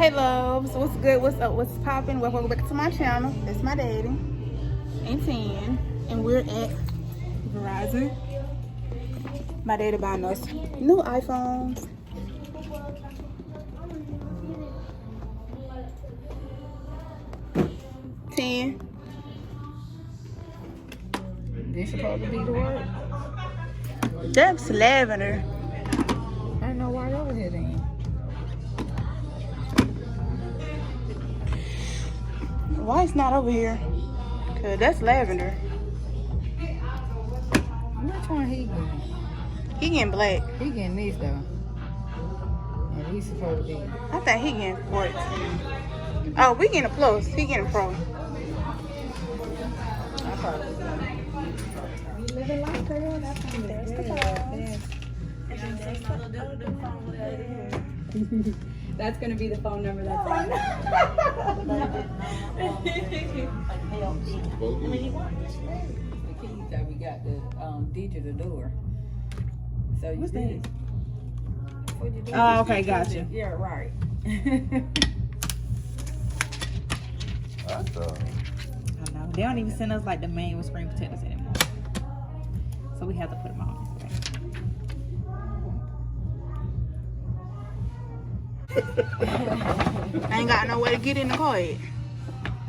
Hey loves, what's good, what's up, what's poppin'? Welcome back to my channel. It's my daddy and 10, and we're at Verizon. My daddy buying us new iPhones. Ten. This supposed to be the word? That's lavender. I don't know why over here then. Why it's not over here? Cause that's lavender. Which one he getting? He getting black. He getting this though. And he's supposed to be. I think he getting 14. Oh, we getting a plus. He getting a pro. I probably. You living life, girl. That's the That's gonna be the phone number. That's on. The keys that we got the digital door. So you What's did. that? What you do? Oh, okay, gotcha. Yeah, right. I know. They don't even send us like the manual screen protectors anymore. So we have to put them on. I ain't got no way to get in the car yet.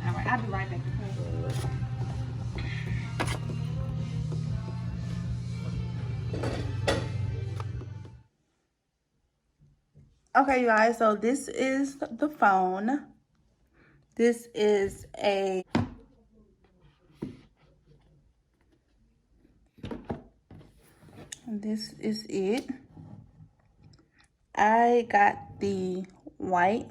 Alright, I'll be right back. Okay, you guys, so this is the phone. This is a this is it. I got the white.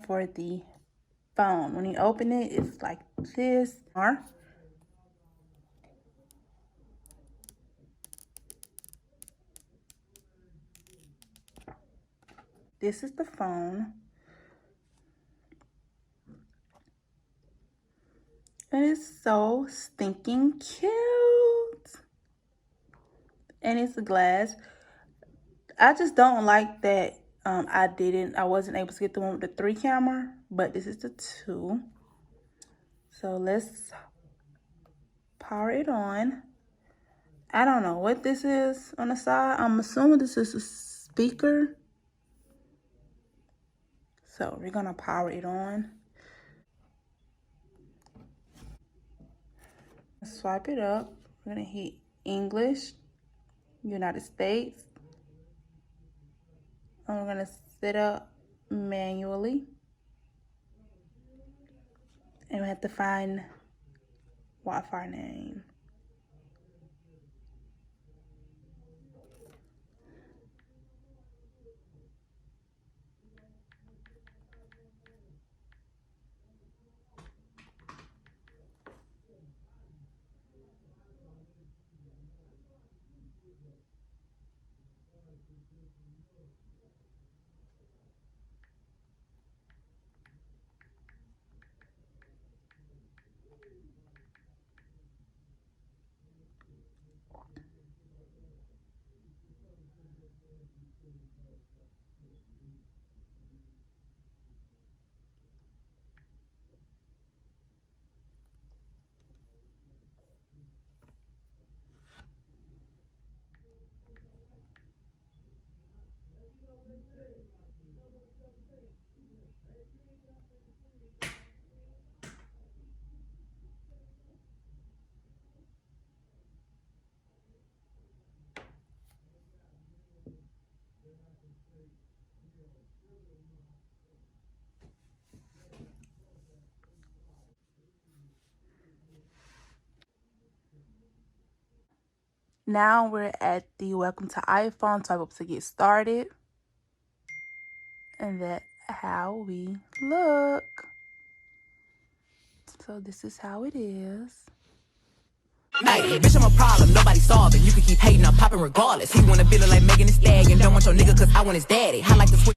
For the phone. When you open it, it's like this. This is the phone. And it's so stinking cute. And it's a glass. I just don't like that I wasn't able to get the one with the 3 camera, but this is the 2. So let's power it on. I don't know what this is on the side. I'm assuming this is a speaker. So we're gonna power it on. Swipe it up. We're gonna hit English, United States. And we're gonna set up manually. And we have to find Wi-Fi name. Now we're at the welcome to iPhone type up to get started. And that's how we look. So this is how it is. Hey, bitch, I'm a problem, nobody solving. You can keep hating, I'm popping regardless. He wanna feel it like Megan Thee Stallion. Don't want your nigga cause I want his daddy. I like to switch.